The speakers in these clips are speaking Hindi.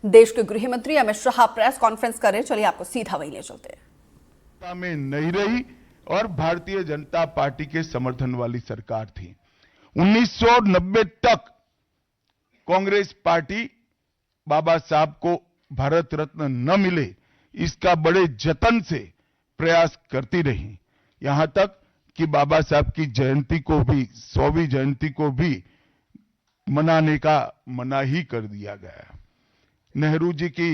देश के गृह मंत्री अमित शाह प्रेस कॉन्फ्रेंस कर रहे, चलिए आपको सीधा वही ले चलते हैं। में नहीं रही और भारतीय जनता पार्टी के समर्थन वाली सरकार थी। 1990 तक कांग्रेस पार्टी बाबा साहब को भारत रत्न न मिले इसका बड़े जतन से प्रयास करती रही, यहां तक कि बाबा साहब की जयंती को भी 100वीं जयंती को भी मनाने का मना ही कर दिया गया। नेहरू जी की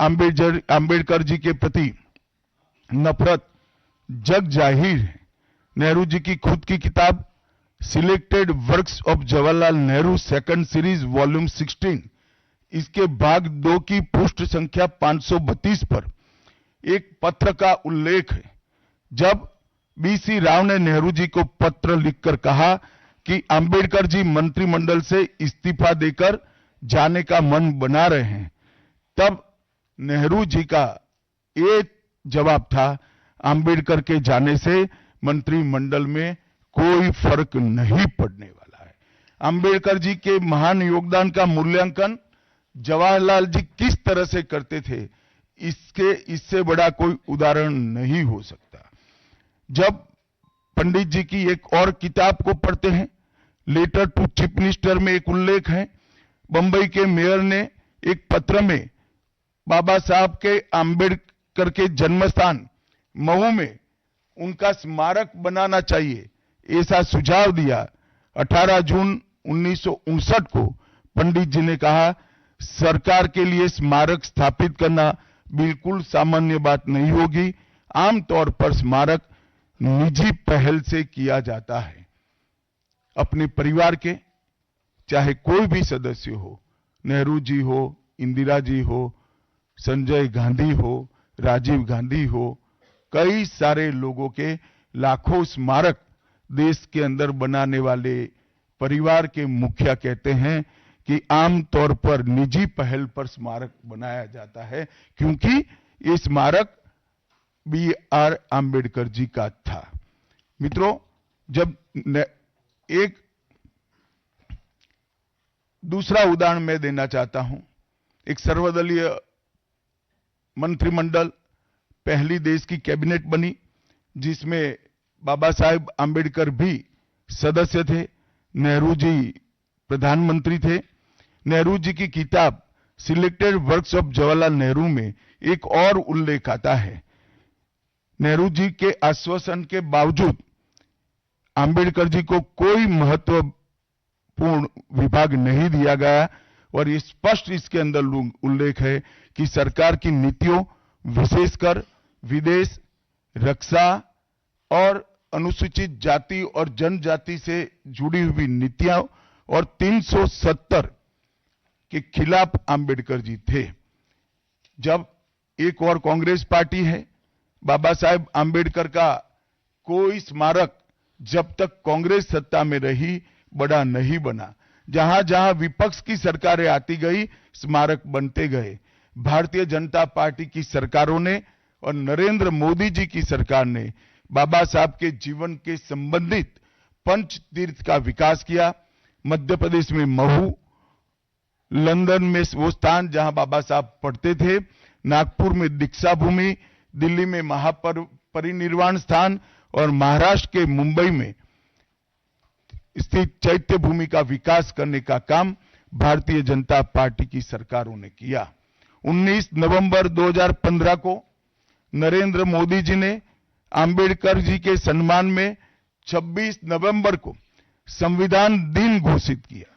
आंबेडकर जी के प्रति नफरत जग जाहिर है। नेहरू जी की खुद की किताब selected works of Jawaharlal Nehru second series volume 16 इसके भाग 2 की पृष्ठ संख्या 532 पर एक पत्र का उल्लेख है, जब बीसी राव ने नेहरू जी को पत्र लिखकर कहा कि आंबेडकर जी मंत्रिमंडल से इस्तीफा देकर जाने का मन बना रहे हैं, तब नेहरू जी का ये जवाब था, आंबेडकर के जाने से मंत्रिमंडल में कोई फर्क नहीं पड़ने वाला है। आंबेडकर जी के महान योगदान का मूल्यांकन जवाहरलाल जी किस तरह से करते थे, इससे बड़ा कोई उदाहरण नहीं हो सकता। जब पंडित जी की एक और किताब को पढ़ते हैं, लेटर टू चीफ मिनिस्टर में एक उल्लेख है, बंबई के मेयर ने एक पत्र में बाबा साहब के आंबेडकर के जन्मस्थान मऊ में उनका स्मारक बनाना चाहिए, ऐसा सुझाव दिया। 18 जून 1959 को पंडित जी ने कहा, सरकार के लिए स्मारक स्थापित करना बिल्कुल सामान्य बात नहीं होगी, आमतौर पर स्मारक निजी पहल से किया जाता है। अपने परिवार के चाहे कोई भी सदस्य हो, नेहरू जी हो, इंदिरा जी हो, संजय गांधी हो, राजीव गांधी हो, कई सारे लोगों के लाखों स्मारक देश के अंदर बनाने वाले परिवार के मुखिया कहते हैं कि आमतौर पर निजी पहल पर स्मारक बनाया जाता है, क्योंकि ये स्मारक B.R. आंबेडकर जी का था। मित्रों, जब एक दूसरा उदाहरण मैं देना चाहता हूं, एक सर्वदलीय मंत्रिमंडल पहली देश की कैबिनेट बनी, जिसमें बाबा साहेब आंबेडकर भी सदस्य थे, नेहरू जी प्रधानमंत्री थे। नेहरू जी की किताब selected works of Jawaharlal Nehru में एक और उल्लेख आता है, नेहरू जी के आश्वासन के बावजूद आंबेडकर जी को कोई महत्वपूर्ण विभाग नहीं दिया गया और ये स्पष्ट इसके अंदर उल्लेख है कि सरकार की नीतियों, विशेषकर विदेश, रक्षा और अनुसूचित जाति और जनजाति से जुड़ी हुई नीतियां और 370 के खिलाफ आंबेडकर जी थे। जब एक और कांग्रेस पार्टी है, बाबा साहेब आंबेडकर का कोई स्मारक जब तक कांग्रेस सत्ता में रही बड़ा नहीं बना। जहां जहां विपक्ष की सरकारें आती गई, स्मारक बनते गए। भारतीय जनता पार्टी की सरकारों ने और नरेंद्र मोदी जी की सरकार ने बाबा साहब के जीवन के संबंधित पंच तीर्थ का विकास किया। मध्य प्रदेश में महू, लंदन में वो स्थान जहां बाबा साहब पढ़ते थे, नागपुर में दीक्षा भूमि, दिल्ली में महापरिनिर्वाण स्थान और महाराष्ट्र के मुंबई में स्थित चैत्य भूमि का विकास करने का काम भारतीय जनता पार्टी की सरकारों ने किया। 19 नवंबर 2015 को नरेंद्र मोदी जी ने आंबेडकर जी के सम्मान में 26 नवंबर को संविधान दिन घोषित किया।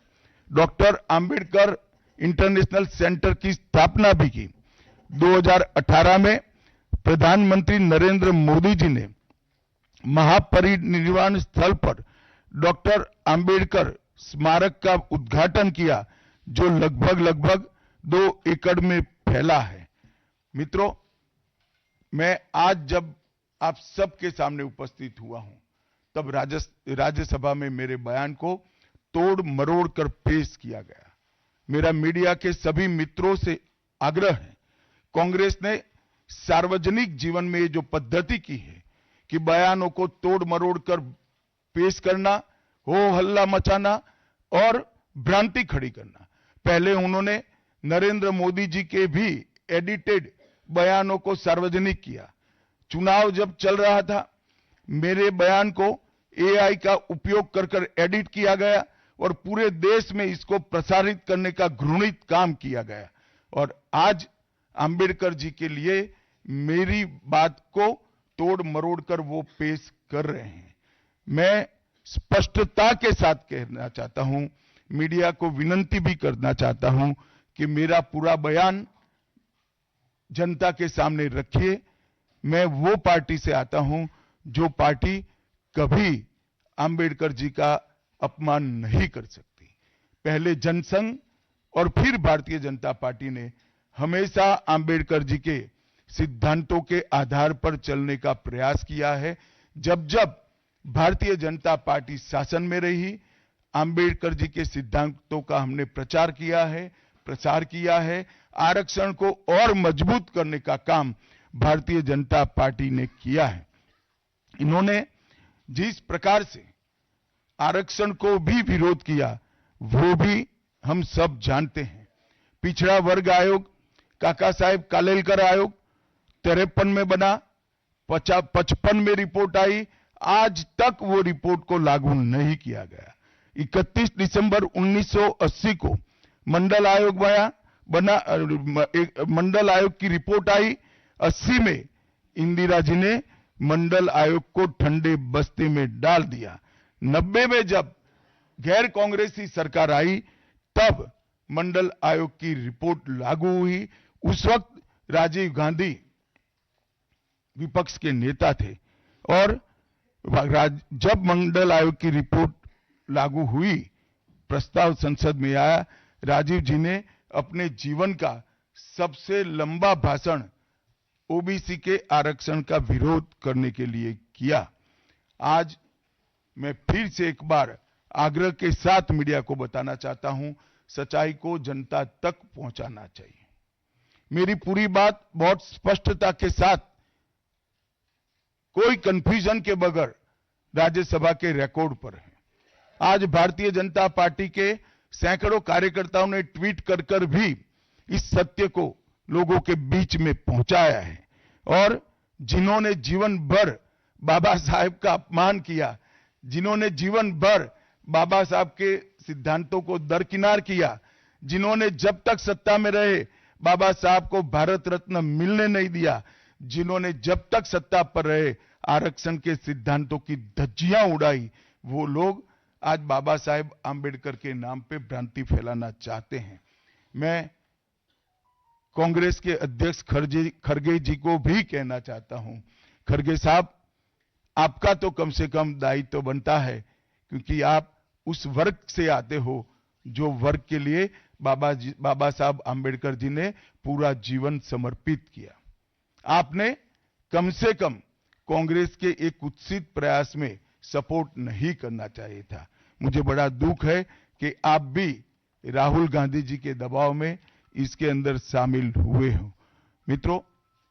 डॉक्टर आंबेडकर इंटरनेशनल सेंटर की स्थापना भी की। 2018 में प्रधानमंत्री नरेंद्र मोदी जी ने महापरिनिर्वाण स्थल पर डॉक्टर आंबेडकर स्मारक का उद्घाटन किया, जो लगभग 2 एकड़ में फैला है। मित्रों, मैं आज जब आप सबके सामने उपस्थित हुआ हूं, तब राज्यसभा में मेरे बयान को तोड़ मरोड़ कर पेश किया गया। मेरा मीडिया के सभी मित्रों से आग्रह है, कांग्रेस ने सार्वजनिक जीवन में ये जो पद्धति की है कि बयानों को तोड़ मरोड़ कर पेश करना, हो हल्ला मचाना और भ्रांति खड़ी करना, पहले उन्होंने नरेंद्र मोदी जी के भी एडिटेड बयानों को सार्वजनिक किया। चुनाव जब चल रहा था, मेरे बयान को एआई का उपयोग कर एडिट किया गया और पूरे देश में इसको प्रसारित करने का घृणित काम किया गया। और आज अंबेडकर जी के लिए मेरी बात को तोड़ मरोड़ कर वो पेश कर रहे हैं। मैं स्पष्टता के साथ कहना चाहता हूं, मीडिया को विनती भी करना चाहता हूं कि मेरा पूरा बयान जनता के सामने रखिए। मैं वो पार्टी से आता हूं जो पार्टी कभी अंबेडकर जी का अपमान नहीं कर सकती। पहले जनसंघ और फिर भारतीय जनता पार्टी ने हमेशा अंबेडकर जी के सिद्धांतों के आधार पर चलने का प्रयास किया है। जब जब भारतीय जनता पार्टी शासन में रही, अंबेडकर जी के सिद्धांतों का हमने प्रचार किया है, प्रसार किया है। आरक्षण को और मजबूत करने का काम भारतीय जनता पार्टी ने किया है। इन्होंने जिस प्रकार से आरक्षण को भी विरोध किया, वो भी हम सब जानते हैं। पिछड़ा वर्ग आयोग, काका साहेब कालेलकर आयोग 53 में बना, 55 में रिपोर्ट आई, आज तक वो रिपोर्ट को लागू नहीं किया गया। 31 दिसंबर 1980 को मंडल आयोग बना, मंडल आयोग की रिपोर्ट आई। 80 में इंदिरा जी ने मंडल आयोग को ठंडे बस्ते में डाल दिया। 90 में जब गैर कांग्रेसी सरकार आई, तब मंडल आयोग की रिपोर्ट लागू हुई। उस वक्त राजीव गांधी विपक्ष के नेता थे और जब मंडल आयोग की रिपोर्ट लागू हुई, प्रस्ताव संसद में आया, राजीव जी ने अपने जीवन का सबसे लंबा भाषण ओबीसी के आरक्षण का विरोध करने के लिए किया। आज मैं फिर से एक बार आग्रह के साथ मीडिया को बताना चाहता हूं, सच्चाई को जनता तक पहुंचाना चाहिए। मेरी पूरी बात बहुत स्पष्टता के साथ, कोई कंफ्यूजन के बगैर राज्यसभा के रिकॉर्ड पर है। आज भारतीय जनता पार्टी के सैकड़ों कार्यकर्ताओं ने ट्वीट कर भी इस सत्य को लोगों के बीच में पहुंचाया है। और जिन्होंने जीवन भर बाबा साहेब का अपमान किया, जिन्होंने जीवन भर बाबा साहब के सिद्धांतों को दरकिनार किया, जिन्होंने जब तक सत्ता में रहे बाबा साहब को भारत रत्न मिलने नहीं दिया, जिन्होंने जब तक सत्ता पर रहे आरक्षण के सिद्धांतों की धज्जियां उड़ाई, वो लोग आज बाबा साहेब आंबेडकर के नाम पे भ्रांति फैलाना चाहते हैं। मैं कांग्रेस के अध्यक्ष खरगे जी को भी कहना चाहता हूं, खरगे साहब, आपका तो कम से कम दायित्व बनता है, क्योंकि आप उस वर्ग से आते हो जो वर्ग के लिए बाबा साहब आंबेडकर जी ने पूरा जीवन समर्पित किया। आपने कम से कम कांग्रेस के एक कुत्सित प्रयास में सपोर्ट नहीं करना चाहिए था। मुझे बड़ा दुख है कि आप भी राहुल गांधी जी के दबाव में इसके अंदर शामिल हुए हो। मित्रों,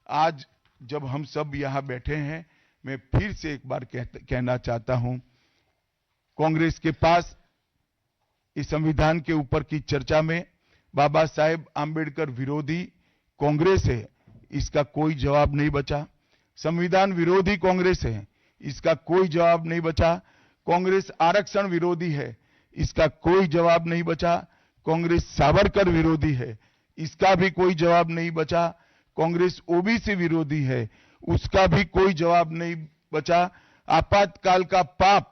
आज जब हम सब यहां बैठे हैं, मैं फिर से एक बार कहना चाहता हूं, कांग्रेस के पास इस संविधान के ऊपर की चर्चा में बाबा साहेब आंबेडकर विरोधी कांग्रेस है, इसका कोई जवाब नहीं बचा। संविधान विरोधी कांग्रेस है, इसका कोई जवाब नहीं बचा। कांग्रेस आरक्षण विरोधी है, इसका कोई जवाब नहीं बचा। कांग्रेस सावरकर विरोधी है, इसका भी कोई जवाब नहीं बचा। कांग्रेस ओबीसी विरोधी है, उसका भी कोई जवाब नहीं बचा। आपातकाल का पाप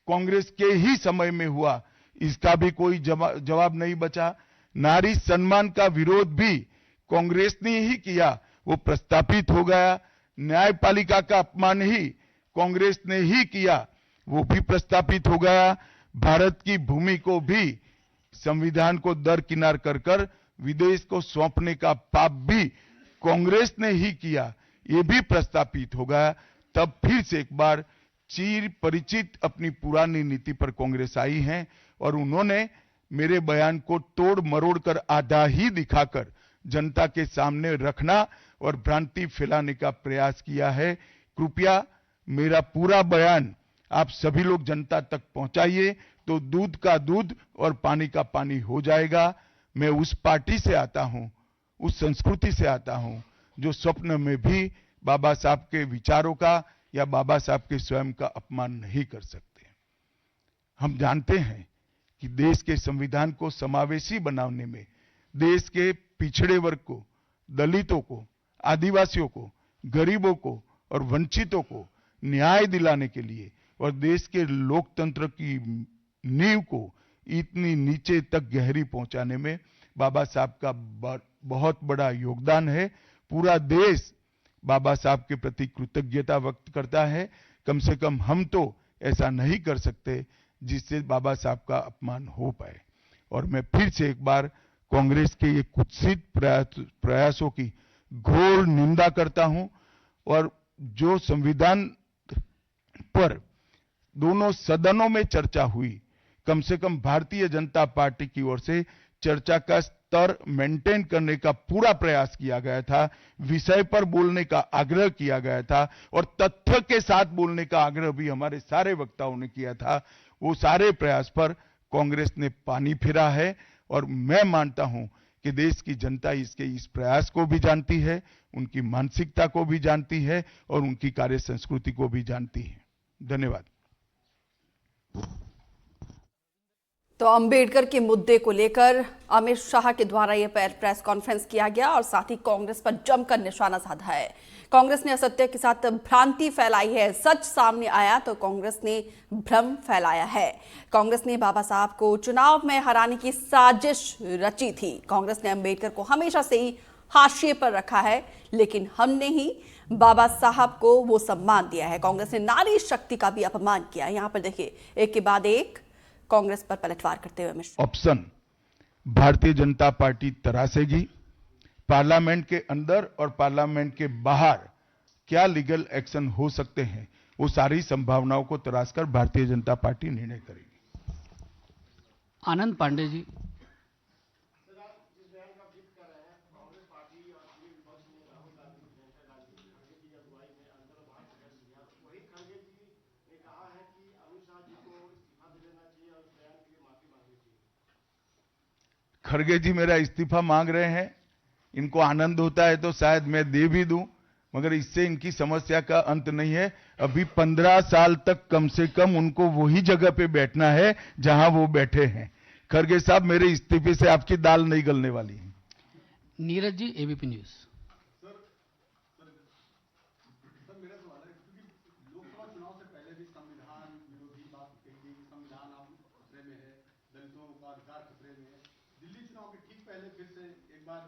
कांग्रेस के ही समय में हुआ, इसका भी कोई जवाब नहीं बचा। नारी सम्मान का विरोध भी कांग्रेस ने ही किया, वो प्रस्तापित हो गया। न्यायपालिका का अपमान ही कांग्रेस ने ही किया, वो भी प्रस्तापित हो गया। भारत की भूमि को भी संविधान को दरकिनार कर विदेश को सौंपने का पाप भी कांग्रेस ने ही किया, ये भी प्रस्तापित हो गया। तब फिर से एक बार चिर परिचित अपनी पुरानी नीति पर कांग्रेस आई है और उन्होंने मेरे बयान को तोड़ मरोड़ कर आधा ही दिखाकर जनता के सामने रखना और भ्रांति फैलाने का प्रयास किया है। कृपया मेरा पूरा बयान आप सभी लोग जनता तक पहुंचाइए, तो दूध का दूध और पानी का पानी हो जाएगा। मैं उस पार्टी से आता हूं, उस संस्कृति से आता हूं जो स्वप्न में भी बाबा साहब के विचारों का या बाबा साहब के स्वयं का अपमान नहीं कर सकते। हम जानते हैं कि देश के संविधान को समावेशी बनाने में देश के पिछड़े वर्ग को, दलितों को, आदिवासियों को, गरीबों को और वंचितों को न्याय दिलाने के लिए और देश के लोकतंत्र की नींव को इतनी नीचे तक गहरी पहुंचाने में बाबा साहब का बहुत बड़ा योगदान है। पूरा देश बाबा साहब के प्रति कृतज्ञता व्यक्त करता है। कम से कम हम तो ऐसा नहीं कर सकते जिससे बाबा साहब का अपमान हो पाए। और मैं फिर से एक बार कांग्रेस के ये कुत्सित प्रयासों की घोर निंदा करता हूं और जो संविधान पर दोनों सदनों में चर्चा हुई, कम से कम भारतीय जनता पार्टी की ओर से चर्चा का स्तर मेंटेन करने का पूरा प्रयास किया गया था, विषय पर बोलने का आग्रह किया गया था और तथ्य के साथ बोलने का आग्रह भी हमारे सारे वक्ताओं ने किया था। वो सारे प्रयास पर कांग्रेस ने पानी फिरा है और मैं मानता हूं कि देश की जनता इसके इस प्रयास को भी जानती है, उनकी मानसिकता को भी जानती है और उनकी कार्य संस्कृति को भी जानती है। धन्यवाद। तो अंबेडकर के मुद्दे को लेकर अमित शाह के द्वारा यह प्रेस कॉन्फ्रेंस किया गया और साथ ही कांग्रेस पर जमकर निशाना साधा है। कांग्रेस ने असत्य के साथ भ्रांति फैलाई है, सच सामने आया तो कांग्रेस ने भ्रम फैलाया है। कांग्रेस ने बाबा साहब को चुनाव में हराने की साजिश रची थी। कांग्रेस ने अंबेडकर को हमेशा से ही हाशिए पर रखा है, लेकिन हमने ही बाबा साहब को वो सम्मान दिया है। कांग्रेस ने नारी शक्ति का भी अपमान किया। यहाँ पर देखिए, एक के बाद एक कांग्रेस पर पलटवार करते हुए Mishra. Option Bharatiya Janata party तरासेगी। Parliament के अंदर और पार्लियामेंट के बाहर क्या लीगल एक्शन हो सकते हैं, वो सारी संभावनाओं को तराशकर भारतीय जनता पार्टी निर्णय करेगी। आनंद पांडे जी। खड़गे जी मेरा इस्तीफा मांग रहे हैं। इनको आनंद होता है तो शायद मैं दे भी दूं, मगर इससे इनकी समस्या का अंत नहीं है। अभी 15 साल तक कम से कम उनको वही जगह पे बैठना है जहां वो बैठे हैं। खड़गे साहब, मेरे इस्तीफे से आपकी दाल नहीं गलने वाली है। Neeraj ji, ABP news. मेरा सवाल है क्योंकि लोकसभा चुनाव से पहले भी संविधान विरोधी बात कही गई, संविधान अब खतरे में है, दलितों का अधिकार खतरे में है। दिल्ली चुनाव के ठीक पहले फिर से एक बार